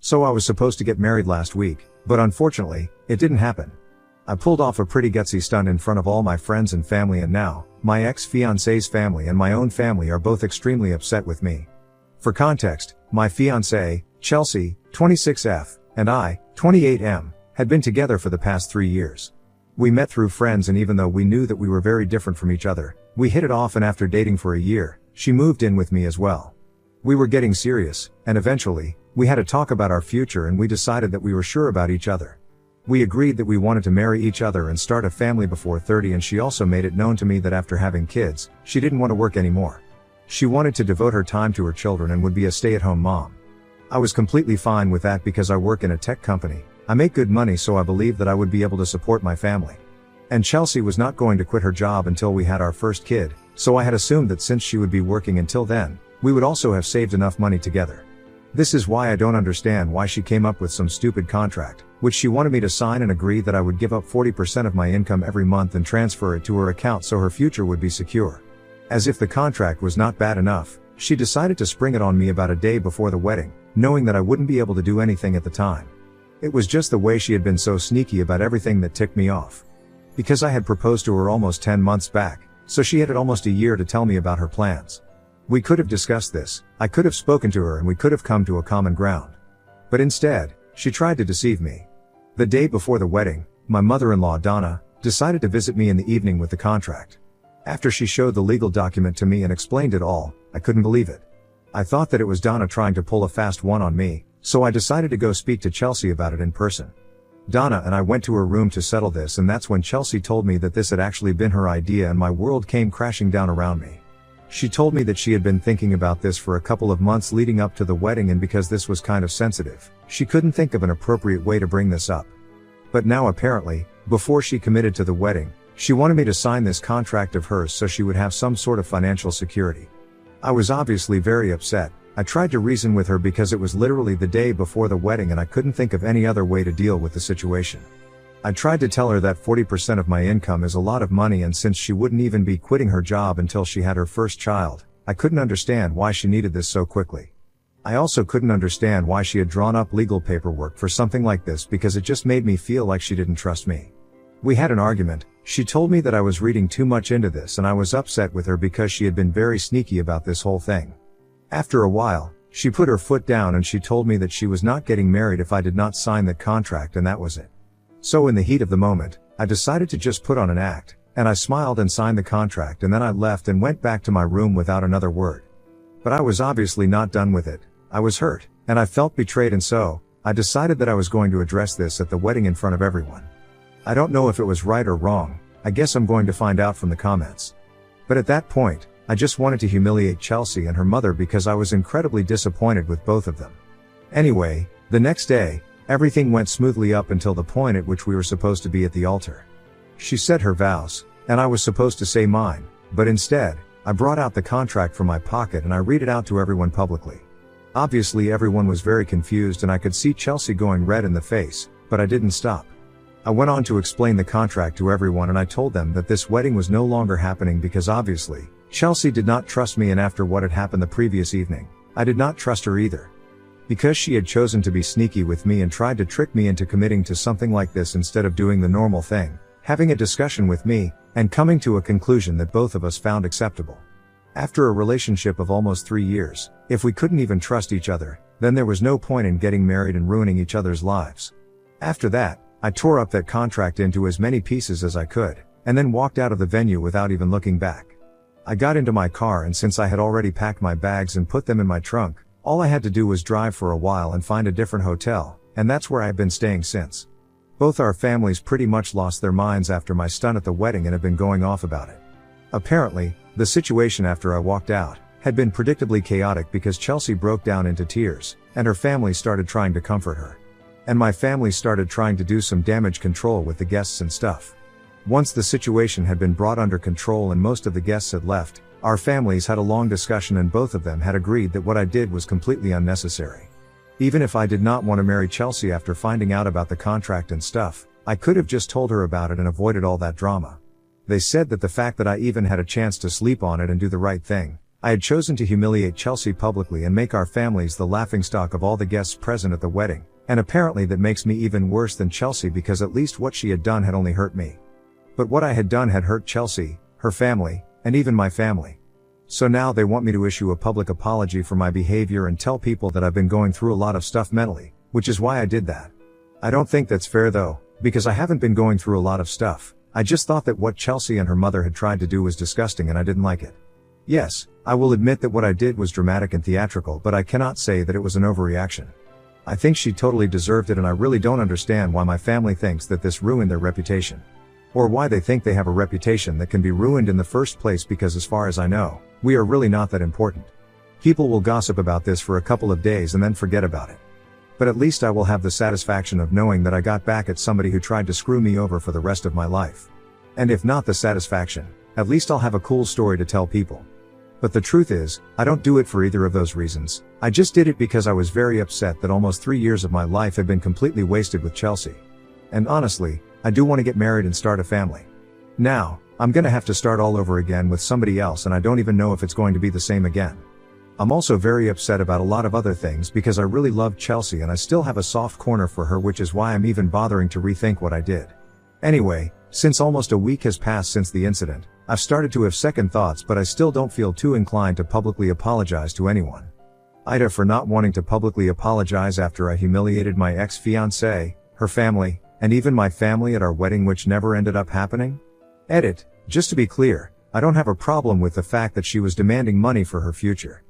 So I was supposed to get married last week, but unfortunately, it didn't happen. I pulled off a pretty gutsy stunt in front of all my friends and family, and now, my ex-fiancée's family and my own family are both extremely upset with me. For context, my fiancée, Chelsea, 26F, and I, 28M, had been together for the past 3 years. We met through friends, and even though we knew that we were very different from each other, we hit it off, and after dating for a year, she moved in with me as well. We were getting serious, and eventually, we had a talk about our future, and we decided that we were sure about each other. We agreed that we wanted to marry each other and start a family before 30, and she also made it known to me that after having kids, she didn't want to work anymore. She wanted to devote her time to her children and would be a stay-at-home mom. I was completely fine with that because I work in a tech company. I make good money, so I believed that I would be able to support my family. And Chelsea was not going to quit her job until we had our first kid, so I had assumed that since she would be working until then, we would also have saved enough money together. This is why I don't understand why she came up with some stupid contract, which she wanted me to sign and agree that I would give up 40% of my income every month and transfer it to her account so her future would be secure. As if the contract was not bad enough, she decided to spring it on me about a day before the wedding, knowing that I wouldn't be able to do anything at the time. It was just the way she had been so sneaky about everything that ticked me off. Because I had proposed to her almost 10 months back, so she had almost a year to tell me about her plans. We could have discussed this, I could have spoken to her, and we could have come to a common ground. But instead, she tried to deceive me. The day before the wedding, my mother-in-law Donna decided to visit me in the evening with the contract. After she showed the legal document to me and explained it all, I couldn't believe it. I thought that it was Donna trying to pull a fast one on me, so I decided to go speak to Chelsea about it in person. Donna and I went to her room to settle this, and that's when Chelsea told me that this had actually been her idea, and my world came crashing down around me. She told me that she had been thinking about this for a couple of months leading up to the wedding, and because this was kind of sensitive, she couldn't think of an appropriate way to bring this up. But now apparently, before she committed to the wedding, she wanted me to sign this contract of hers so she would have some sort of financial security. I was obviously very upset. I tried to reason with her because it was literally the day before the wedding and I couldn't think of any other way to deal with the situation. I tried to tell her that 40% of my income is a lot of money, and since she wouldn't even be quitting her job until she had her first child, I couldn't understand why she needed this so quickly. I also couldn't understand why she had drawn up legal paperwork for something like this, because it just made me feel like she didn't trust me. We had an argument. She told me that I was reading too much into this, and I was upset with her because she had been very sneaky about this whole thing. After a while, she put her foot down and she told me that she was not getting married if I did not sign that contract, and that was it. So in the heat of the moment, I decided to just put on an act, and I smiled and signed the contract, and then I left and went back to my room without another word. But I was obviously not done with it. I was hurt, and I felt betrayed, and so, I decided that I was going to address this at the wedding in front of everyone. I don't know if it was right or wrong. I guess I'm going to find out from the comments. But at that point, I just wanted to humiliate Chelsea and her mother because I was incredibly disappointed with both of them. Anyway, the next day, everything went smoothly up until the point at which we were supposed to be at the altar. She said her vows, and I was supposed to say mine, but instead, I brought out the contract from my pocket and I read it out to everyone publicly. Obviously everyone was very confused and I could see Chelsea going red in the face, but I didn't stop. I went on to explain the contract to everyone, and I told them that this wedding was no longer happening because obviously, Chelsea did not trust me, and after what had happened the previous evening, I did not trust her either. Because she had chosen to be sneaky with me and tried to trick me into committing to something like this instead of doing the normal thing, having a discussion with me, and coming to a conclusion that both of us found acceptable. After a relationship of almost 3 years, if we couldn't even trust each other, then there was no point in getting married and ruining each other's lives. After that, I tore up that contract into as many pieces as I could, and then walked out of the venue without even looking back. I got into my car, and since I had already packed my bags and put them in my trunk, all I had to do was drive for a while and find a different hotel, and that's where I've been staying since. Both our families pretty much lost their minds after my stunt at the wedding and have been going off about it. Apparently, the situation after I walked out had been predictably chaotic because Chelsea broke down into tears, and her family started trying to comfort her. And my family started trying to do some damage control with the guests and stuff. Once the situation had been brought under control and most of the guests had left, our families had a long discussion and both of them had agreed that what I did was completely unnecessary. Even if I did not want to marry Chelsea after finding out about the contract and stuff, I could have just told her about it and avoided all that drama. They said that the fact that I even had a chance to sleep on it and do the right thing, I had chosen to humiliate Chelsea publicly and make our families the laughingstock of all the guests present at the wedding, and apparently that makes me even worse than Chelsea because at least what she had done had only hurt me. But what I had done had hurt Chelsea, her family, and even my family. So now they want me to issue a public apology for my behavior and tell people that I've been going through a lot of stuff mentally, which is why I did that. I don't think that's fair though, because I haven't been going through a lot of stuff. I just thought that what Chelsea and her mother had tried to do was disgusting and I didn't like it. Yes, I will admit that what I did was dramatic and theatrical, but I cannot say that it was an overreaction. I think she totally deserved it, and I really don't understand why my family thinks that this ruined their reputation. Or why they think they have a reputation that can be ruined in the first place, because as far as I know, we are really not that important. People will gossip about this for a couple of days and then forget about it. But at least I will have the satisfaction of knowing that I got back at somebody who tried to screw me over for the rest of my life. And if not the satisfaction, at least I'll have a cool story to tell people. But the truth is, I don't do it for either of those reasons. I just did it because I was very upset that almost 3 years of my life had been completely wasted with Chelsea. And honestly, I do want to get married and start a family. Now, I'm gonna have to start all over again with somebody else, and I don't even know if it's going to be the same again. I'm also very upset about a lot of other things because I really love Chelsea and I still have a soft corner for her, which is why I'm even bothering to rethink what I did. Anyway, since almost a week has passed since the incident, I've started to have second thoughts, but I still don't feel too inclined to publicly apologize to anyone. Ida for not wanting to publicly apologize after I humiliated my ex-fiancée, her family, and even my family at our wedding, which never ended up happening. Edit. Just to be clear, I don't have a problem with the fact that she was demanding money for her future.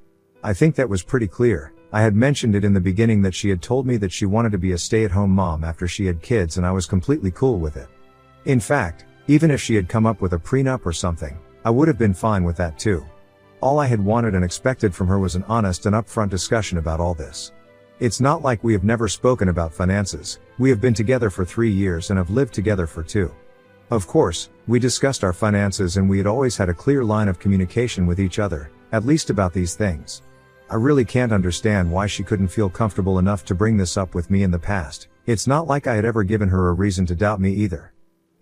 I think that was pretty clear. I had mentioned it in the beginning that she had told me that she wanted to be a stay-at-home mom after she had kids, and I was completely cool with it. In fact, even if she had come up with a prenup or something, I would have been fine with that too. All I had wanted and expected from her was an honest and upfront discussion about all this. It's not like we have never spoken about finances. We have been together for 3 years and have lived together for 2. Of course, we discussed our finances and we had always had a clear line of communication with each other, at least about these things. I really can't understand why she couldn't feel comfortable enough to bring this up with me in the past. It's not like I had ever given her a reason to doubt me either.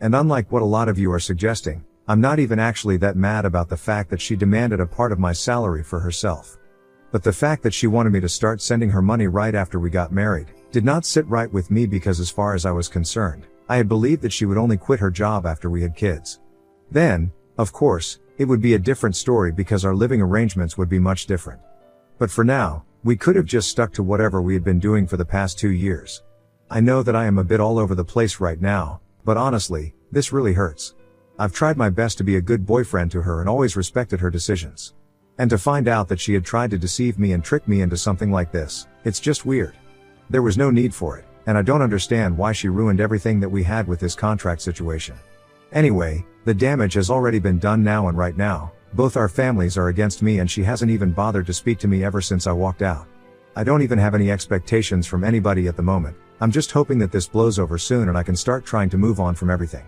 And unlike what a lot of you are suggesting, I'm not even actually that mad about the fact that she demanded a part of my salary for herself. But the fact that she wanted me to start sending her money right after we got married did not sit right with me, because as far as I was concerned, I had believed that she would only quit her job after we had kids. Then, of course, it would be a different story because our living arrangements would be much different. But for now, we could have just stuck to whatever we had been doing for the past 2 years. I know that I am a bit all over the place right now, but honestly, this really hurts. I've tried my best to be a good boyfriend to her and always respected her decisions. And to find out that she had tried to deceive me and trick me into something like this, it's just weird. There was no need for it, and I don't understand why she ruined everything that we had with this contract situation. Anyway, the damage has already been done now, and right now, both our families are against me and she hasn't even bothered to speak to me ever since I walked out. I don't even have any expectations from anybody at the moment. I'm just hoping that this blows over soon and I can start trying to move on from everything.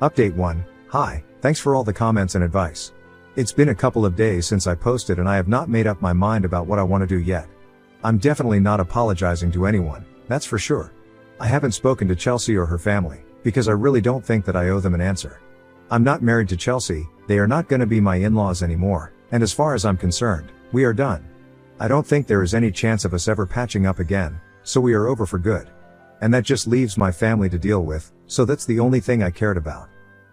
Update 1. Hi, thanks for all the comments and advice. It's been a couple of days since I posted and I have not made up my mind about what I want to do yet. I'm definitely not apologizing to anyone, that's for sure. I haven't spoken to Chelsea or her family, because I really don't think that I owe them an answer. I'm not married to Chelsea, they are not gonna be my in-laws anymore, and as far as I'm concerned, we are done. I don't think there is any chance of us ever patching up again, so we are over for good. And that just leaves my family to deal with, so that's the only thing I cared about.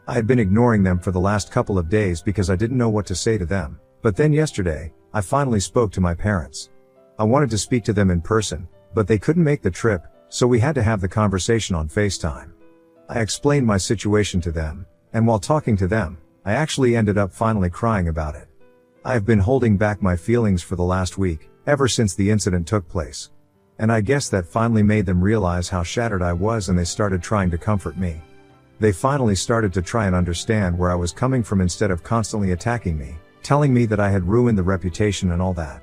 I had been ignoring them for the last couple of days because I didn't know what to say to them, but then yesterday, I finally spoke to my parents. I wanted to speak to them in person, but they couldn't make the trip, so we had to have the conversation on FaceTime. I explained my situation to them, and while talking to them, I actually ended up finally crying about it. I have been holding back my feelings for the last week, ever since the incident took place. And I guess that finally made them realize how shattered I was, and they started trying to comfort me. They finally started to try and understand where I was coming from instead of constantly attacking me, telling me that I had ruined the reputation and all that.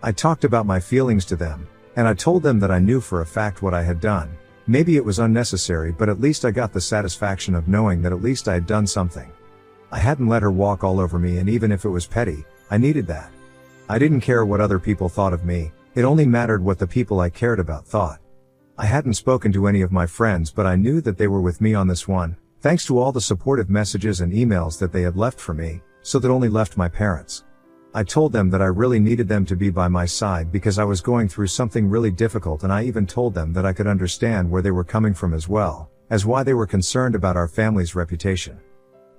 I talked about my feelings to them, and I told them that I knew for a fact what I had done. Maybe it was unnecessary, but at least I got the satisfaction of knowing that at least I had done something. I hadn't let her walk all over me, and even if it was petty, I needed that. I didn't care what other people thought of me, it only mattered what the people I cared about thought. I hadn't spoken to any of my friends, but I knew that they were with me on this one, thanks to all the supportive messages and emails that they had left for me, so that only left my parents. I told them that I really needed them to be by my side because I was going through something really difficult, and I even told them that I could understand where they were coming from as well, as why they were concerned about our family's reputation.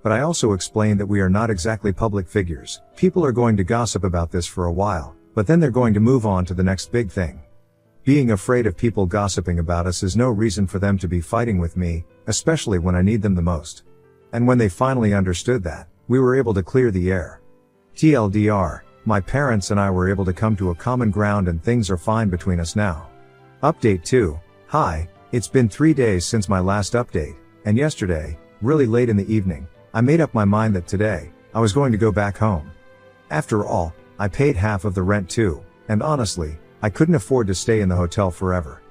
But I also explained that we are not exactly public figures. People are going to gossip about this for a while, but then they're going to move on to the next big thing. Being afraid of people gossiping about us is no reason for them to be fighting with me, especially when I need them the most. And when they finally understood that, we were able to clear the air. TLDR, my parents and I were able to come to a common ground and things are fine between us now. Update 2. Hi, it's been 3 days since my last update, and yesterday, really late in the evening, I made up my mind that today, I was going to go back home. After all, I paid half of the rent too, and honestly, I couldn't afford to stay in the hotel forever.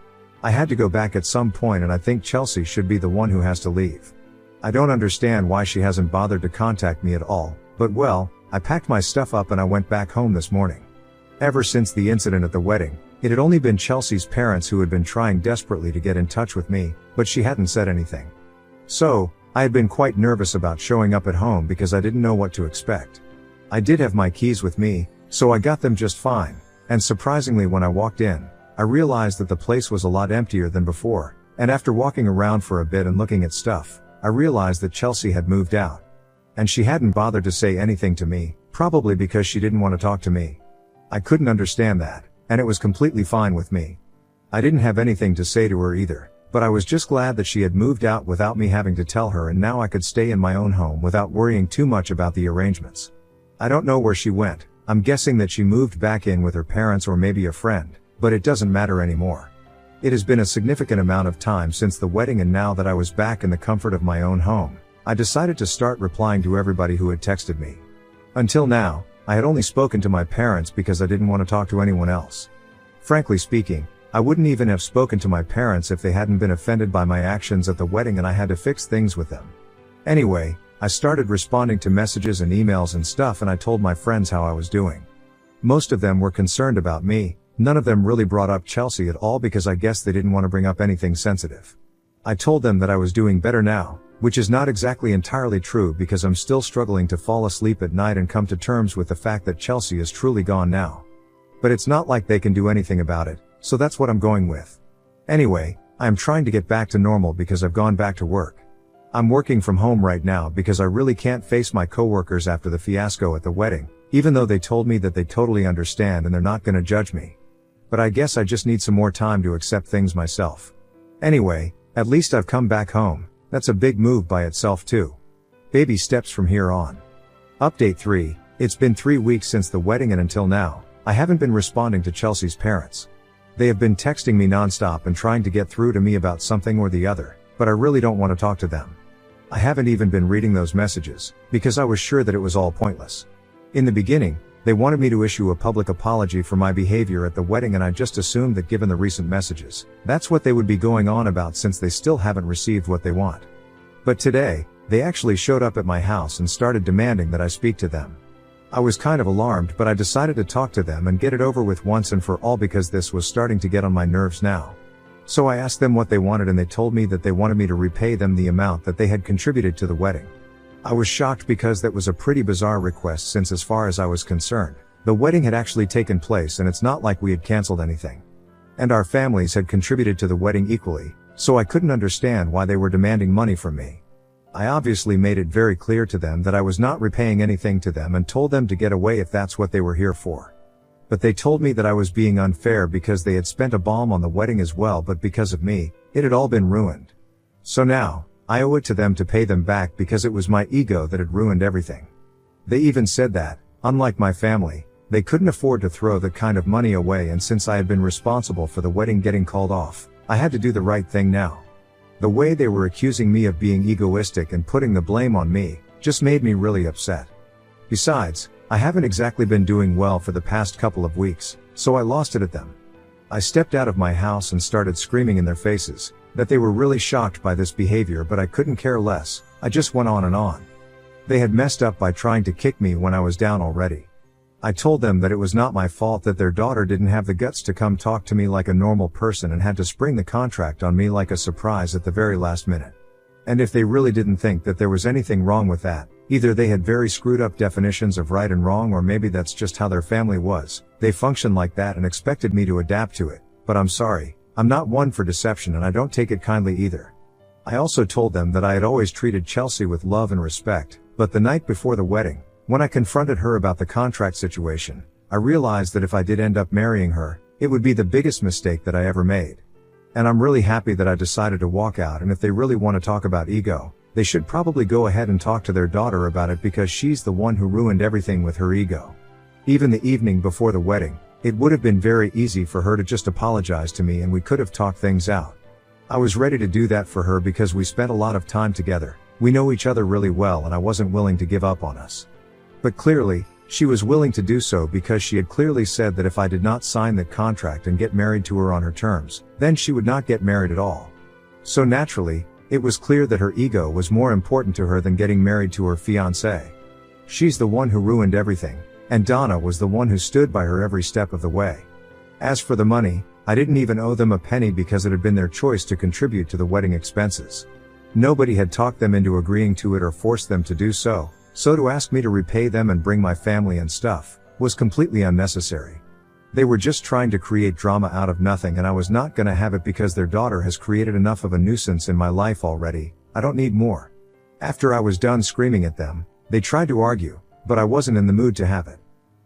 I had to go back at some point, and I think Chelsea should be the one who has to leave. I don't understand why she hasn't bothered to contact me at all, but well, I packed my stuff up and I went back home this morning. Ever since the incident at the wedding, it had only been Chelsea's parents who had been trying desperately to get in touch with me, but she hadn't said anything. So, I had been quite nervous about showing up at home because I didn't know what to expect. I did have my keys with me, so I got them just fine, and surprisingly when I walked in, I realized that the place was a lot emptier than before, and after walking around for a bit and looking at stuff, I realized that Chelsea had moved out. And she hadn't bothered to say anything to me, probably because she didn't want to talk to me. I couldn't understand that, and it was completely fine with me. I didn't have anything to say to her either, but I was just glad that she had moved out without me having to tell her, and now I could stay in my own home without worrying too much about the arrangements. I don't know where she went. I'm guessing that she moved back in with her parents or maybe a friend, but it doesn't matter anymore. It has been a significant amount of time since the wedding, and now that I was back in the comfort of my own home, I decided to start replying to everybody who had texted me. Until now, I had only spoken to my parents because I didn't want to talk to anyone else. Frankly speaking, I wouldn't even have spoken to my parents if they hadn't been offended by my actions at the wedding and I had to fix things with them. Anyway, I started responding to messages and emails and stuff, and I told my friends how I was doing. Most of them were concerned about me. None of them really brought up Chelsea at all because I guess they didn't want to bring up anything sensitive. I told them that I was doing better now, which is not exactly entirely true because I'm still struggling to fall asleep at night and come to terms with the fact that Chelsea is truly gone now. But it's not like they can do anything about it, so that's what I'm going with. Anyway, I am trying to get back to normal because I've gone back to work. I'm working from home right now because I really can't face my coworkers after the fiasco at the wedding, even though they told me that they totally understand and they're not gonna judge me. But I guess I just need some more time to accept things myself. Anyway, at least I've come back home. That's a big move by itself too. Baby steps from here on. Update 3. It's been 3 weeks since the wedding, and until now, I haven't been responding to Chelsea's parents. They have been texting me nonstop and trying to get through to me about something or the other, but I really don't want to talk to them. I haven't even been reading those messages, because I was sure that it was all pointless. In the beginning, they wanted me to issue a public apology for my behavior at the wedding, and I just assumed that given the recent messages, that's what they would be going on about since they still haven't received what they want. But today, they actually showed up at my house and started demanding that I speak to them. I was kind of alarmed, but I decided to talk to them and get it over with once and for all because this was starting to get on my nerves now. So I asked them what they wanted, and they told me that they wanted me to repay them the amount that they had contributed to the wedding. I was shocked because that was a pretty bizarre request since, as far as I was concerned, the wedding had actually taken place and it's not like we had canceled anything. And our families had contributed to the wedding equally, so I couldn't understand why they were demanding money from me. I obviously made it very clear to them that I was not repaying anything to them and told them to get away if that's what they were here for. But they told me that I was being unfair because they had spent a bomb on the wedding as well, but because of me, it had all been ruined. So now, I owe it to them to pay them back because it was my ego that had ruined everything. They even said that, unlike my family, they couldn't afford to throw that kind of money away, and since I had been responsible for the wedding getting called off, I had to do the right thing now. The way they were accusing me of being egoistic and putting the blame on me, just made me really upset. Besides, I haven't exactly been doing well for the past couple of weeks, so I lost it at them. I stepped out of my house and started screaming in their faces that they were really shocked by this behavior, but I couldn't care less. I just went on and on. They had messed up by trying to kick me when I was down already. I told them that it was not my fault that their daughter didn't have the guts to come talk to me like a normal person and had to spring the contract on me like a surprise at the very last minute. And if they really didn't think that there was anything wrong with that, either they had very screwed up definitions of right and wrong, or maybe that's just how their family was. They functioned like that and expected me to adapt to it. But I'm sorry, I'm not one for deception, and I don't take it kindly either. I also told them that I had always treated Chelsea with love and respect, but the night before the wedding, when I confronted her about the contract situation, I realized that if I did end up marrying her, it would be the biggest mistake that I ever made. And I'm really happy that I decided to walk out, and if they really want to talk about ego, they should probably go ahead and talk to their daughter about it, because she's the one who ruined everything with her ego. Even the evening before the wedding, it would have been very easy for her to just apologize to me and we could have talked things out. I was ready to do that for her because we spent a lot of time together, we know each other really well, and I wasn't willing to give up on us. But clearly, she was willing to do so because she had clearly said that if I did not sign that contract and get married to her on her terms, then she would not get married at all. So naturally, it was clear that her ego was more important to her than getting married to her fiancé. She's the one who ruined everything, and Donna was the one who stood by her every step of the way. As for the money, I didn't even owe them a penny because it had been their choice to contribute to the wedding expenses. Nobody had talked them into agreeing to it or forced them to do so, so to ask me to repay them and bring my family and stuff was completely unnecessary. They were just trying to create drama out of nothing, and I was not gonna have it because their daughter has created enough of a nuisance in my life already. I don't need more. After I was done screaming at them, they tried to argue, but I wasn't in the mood to have it.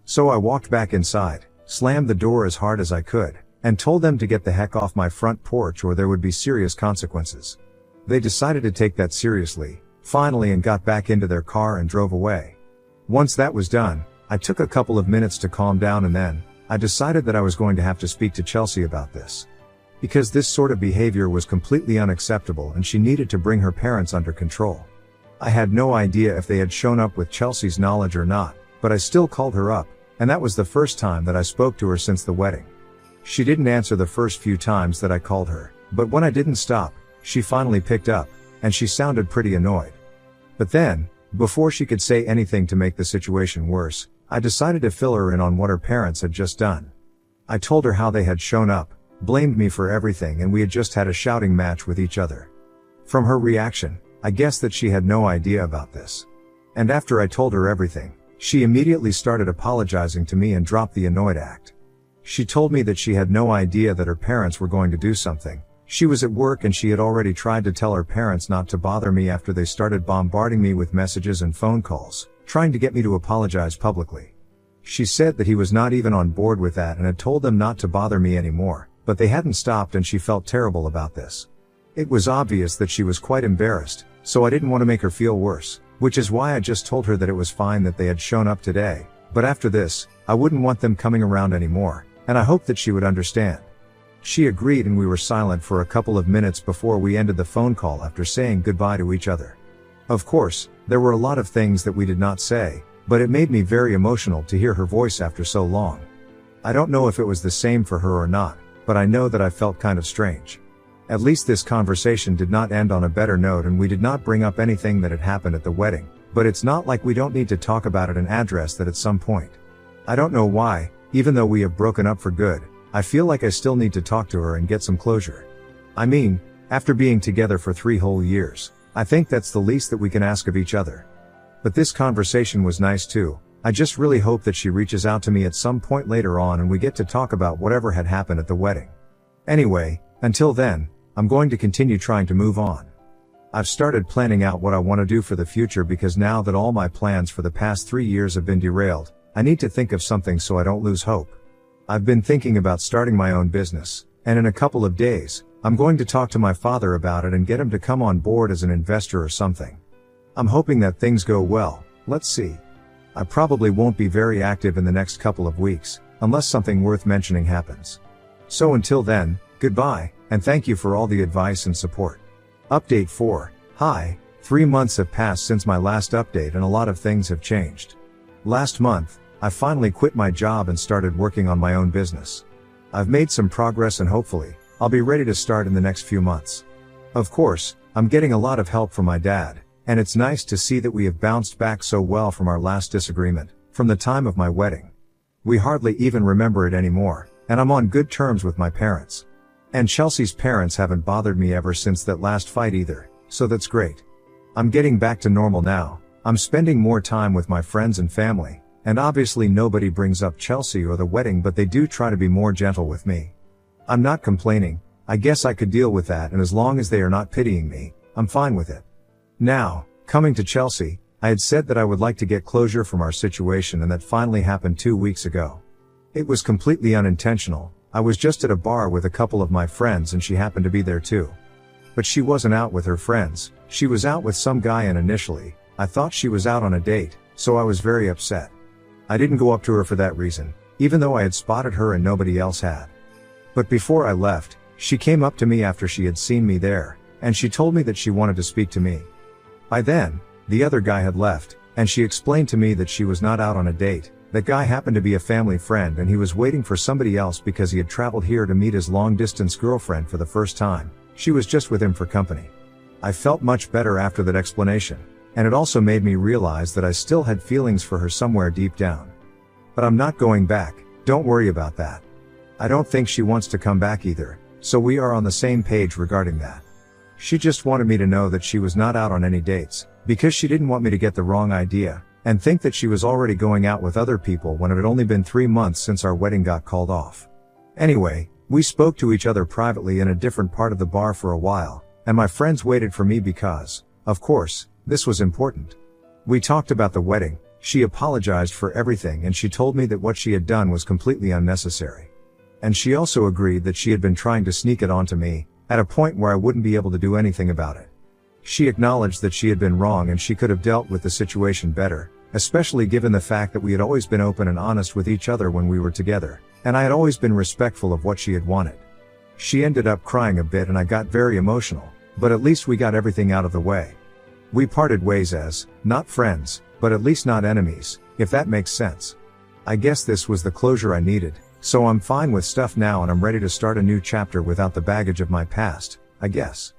So I walked back inside, slammed the door as hard as I could, and told them to get the heck off my front porch or there would be serious consequences. They decided to take that seriously, finally, and got back into their car and drove away. Once that was done, I took a couple of minutes to calm down, and then I decided that I was going to have to speak to Chelsea about this. Because this sort of behavior was completely unacceptable and she needed to bring her parents under control. I had no idea if they had shown up with Chelsea's knowledge or not, but I still called her up, and that was the first time that I spoke to her since the wedding. She didn't answer the first few times that I called her, but when I didn't stop, she finally picked up, and she sounded pretty annoyed. But then, before she could say anything to make the situation worse, I decided to fill her in on what her parents had just done. I told her how they had shown up, blamed me for everything, and we had just had a shouting match with each other. From her reaction, I guessed that she had no idea about this. And after I told her everything, she immediately started apologizing to me and dropped the annoyed act. She told me that she had no idea that her parents were going to do something. She was at work and she had already tried to tell her parents not to bother me after they started bombarding me with messages and phone calls, trying to get me to apologize publicly. She said that he was not even on board with that and had told them not to bother me anymore, but they hadn't stopped, and she felt terrible about this. It was obvious that she was quite embarrassed, so I didn't want to make her feel worse, which is why I just told her that it was fine that they had shown up today, but after this, I wouldn't want them coming around anymore, and I hoped that she would understand. She agreed, and we were silent for a couple of minutes before we ended the phone call after saying goodbye to each other. Of course, there were a lot of things that we did not say, but it made me very emotional to hear her voice after so long. I don't know if it was the same for her or not, but I know that I felt kind of strange. At least this conversation did not end on a better note, and we did not bring up anything that had happened at the wedding, but it's not like we don't need to talk about it and address that at some point. I don't know why, even though we have broken up for good, I feel like I still need to talk to her and get some closure. I mean, after being together for 3 whole years, I think that's the least that we can ask of each other. But this conversation was nice too. I just really hope that she reaches out to me at some point later on and we get to talk about whatever had happened at the wedding. Anyway, until then, I'm going to continue trying to move on. I've started planning out what I want to do for the future, because now that all my plans for the past 3 years have been derailed, I need to think of something so I don't lose hope. I've been thinking about starting my own business, and in a couple of days, I'm going to talk to my father about it and get him to come on board as an investor or something. I'm hoping that things go well. Let's see. I probably won't be very active in the next couple of weeks, unless something worth mentioning happens. So until then, goodbye, and thank you for all the advice and support. Update 4. Hi, 3 months have passed since my last update and a lot of things have changed. Last month, I finally quit my job and started working on my own business. I've made some progress and hopefully, I'll be ready to start in the next few months. Of course, I'm getting a lot of help from my dad, and it's nice to see that we have bounced back so well from our last disagreement, from the time of my wedding. We hardly even remember it anymore, and I'm on good terms with my parents. And Chelsea's parents haven't bothered me ever since that last fight either, so that's great. I'm getting back to normal now. I'm spending more time with my friends and family, and obviously nobody brings up Chelsea or the wedding, but they do try to be more gentle with me. I'm not complaining. I guess I could deal with that, and as long as they are not pitying me, I'm fine with it. Now, coming to Chelsea, I had said that I would like to get closure from our situation, and that finally happened 2 weeks ago. It was completely unintentional. I was just at a bar with a couple of my friends and she happened to be there too. But she wasn't out with her friends, she was out with some guy, and initially, I thought she was out on a date, so I was very upset. I didn't go up to her for that reason, even though I had spotted her and nobody else had. But before I left, she came up to me after she had seen me there, and she told me that she wanted to speak to me. By then, the other guy had left, and she explained to me that she was not out on a date. That guy happened to be a family friend and he was waiting for somebody else because he had traveled here to meet his long-distance girlfriend for the first time. She was just with him for company. I felt much better after that explanation, and it also made me realize that I still had feelings for her somewhere deep down. But I'm not going back, don't worry about that. I don't think she wants to come back either, so we are on the same page regarding that. She just wanted me to know that she was not out on any dates, because she didn't want me to get the wrong idea and think that she was already going out with other people when it had only been 3 months since our wedding got called off. Anyway, we spoke to each other privately in a different part of the bar for a while, and my friends waited for me because, of course, this was important. We talked about the wedding, she apologized for everything, and she told me that what she had done was completely unnecessary. And she also agreed that she had been trying to sneak it onto me, at a point where I wouldn't be able to do anything about it. She acknowledged that she had been wrong and she could have dealt with the situation better, especially given the fact that we had always been open and honest with each other when we were together, and I had always been respectful of what she had wanted. She ended up crying a bit and I got very emotional, but at least we got everything out of the way. We parted ways as, not friends, but at least not enemies, if that makes sense. I guess this was the closure I needed, so I'm fine with stuff now and I'm ready to start a new chapter without the baggage of my past, I guess.